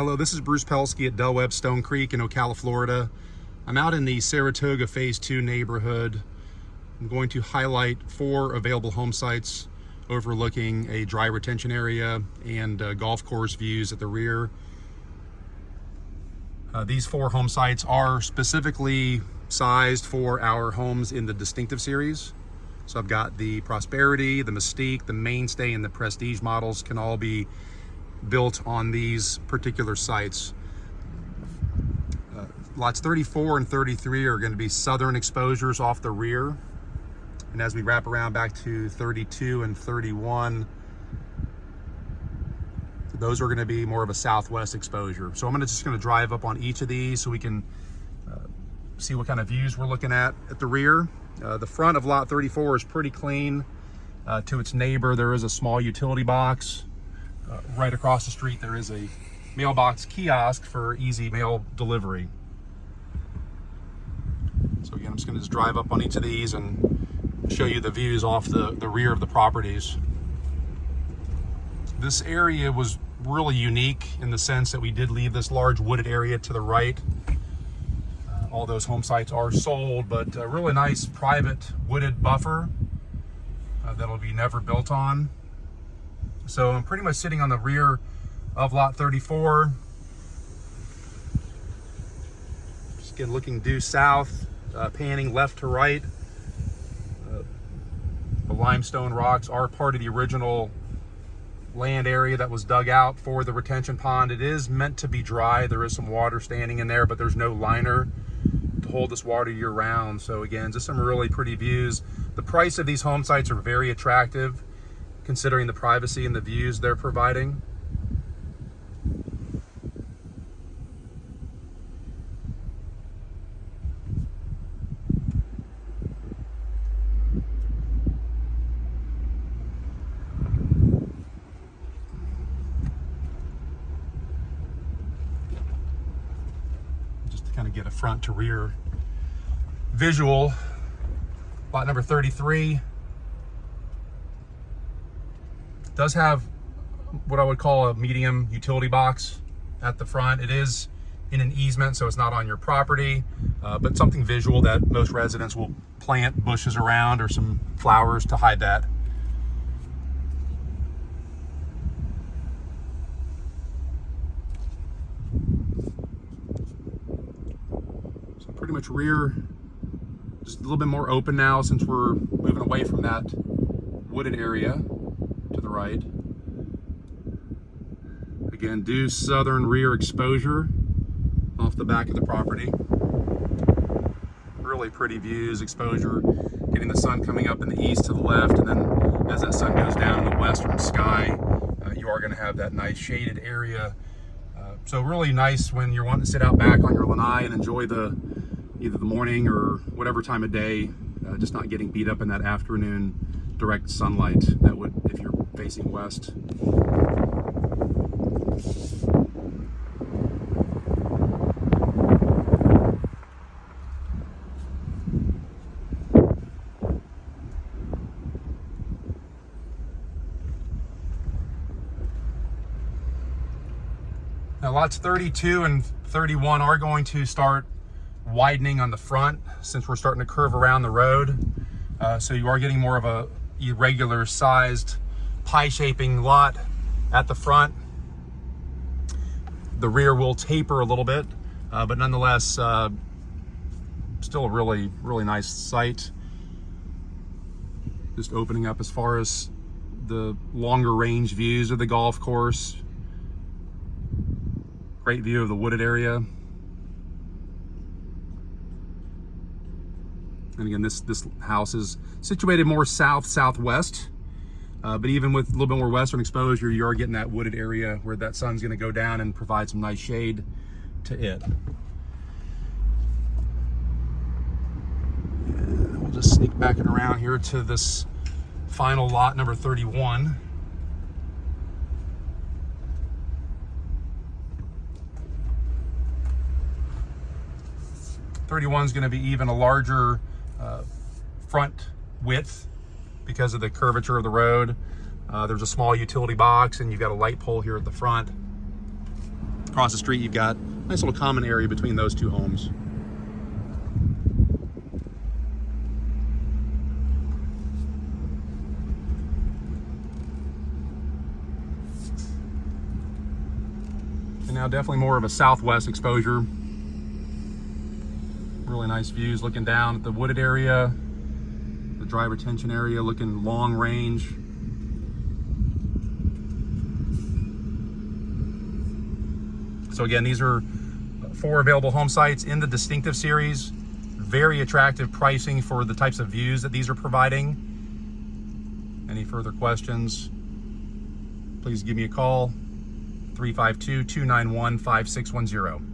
Hello, this is Bruce Pelski at Webb Stone Creek in Ocala, Florida. I'm out in the Saratoga Phase 2 neighborhood. I'm going to highlight 4 available home sites overlooking a dry retention area and golf course views at the rear. These 4 home sites are specifically sized for our homes in the Distinctive series. So I've got the Prosperity, the Mystique, the Mainstay, and the Prestige models can all be built on these particular sites. Lots 34 and 33 are going to be southern exposures off the rear. And as we wrap around back to 32 and 31, those are going to be more of a southwest exposure. So I'm just going to drive up on each of these so we can see what kind of views we're looking at the rear. The front of lot 34 is pretty clean. To its neighbor, there is a small utility box. Right across the street, there is a mailbox kiosk for easy mail delivery. So again, I'm just going to drive up on each of these and show you the views off the rear of the properties. This area was really unique in the sense that we did leave this large wooded area to the right. All those home sites are sold, but a really nice private wooded buffer that'll be never built on. So I'm pretty much sitting on the rear of lot 34. Just again looking due south, panning left to right. The limestone rocks are part of the original land area that was dug out for the retention pond. It is meant to be dry. There is some water standing in there, but there's no liner to hold this water year round. So again, just some really pretty views. The price of these home sites are very attractive considering the privacy and the views they're providing. Just to kind of get a front to rear visual, lot number 33 does have what I would call a medium utility box at the front. It is in an easement, so it's not on your property, but something visual that most residents will plant bushes around or some flowers to hide that. So pretty much rear, just a little bit more open now since we're moving away from that wooded area to the right. Again, due southern rear exposure off the back of the property. Really pretty views, exposure, getting the sun coming up in the east to the left, and then as that sun goes down in the western sky, you are going to have that nice shaded area. So really nice when you're wanting to sit out back on your lanai and enjoy either the morning or whatever time of day, just not getting beat up in that afternoon direct sunlight that would if you're facing west. Now lots 32 and 31 are going to start widening on the front since we're starting to curve around the road. So you are getting more of a irregular sized pie shaping lot at the front. The rear will taper a little bit, but nonetheless still a really nice site. Just opening up as far as the longer range views of the golf course. Great view of the wooded area. And again, this house is situated more southwest, but even with a little bit more western exposure, you are getting that wooded area where that sun's going to go down and provide some nice shade to it. And we'll just sneak back around here to this final lot, number 31. '31 is going to be even a larger front width because of the curvature of the road. There's a small utility box and you've got a light pole here at the front. Across the street, you've got a nice little common area between those two homes. And now definitely more of a southwest exposure. Really nice views looking down at the wooded area, the dry retention area, looking long range. So again, these are 4 available home sites in the Distinctive series. Very attractive pricing for the types of views that these are providing. Any further questions, please give me a call, 352-291-5610.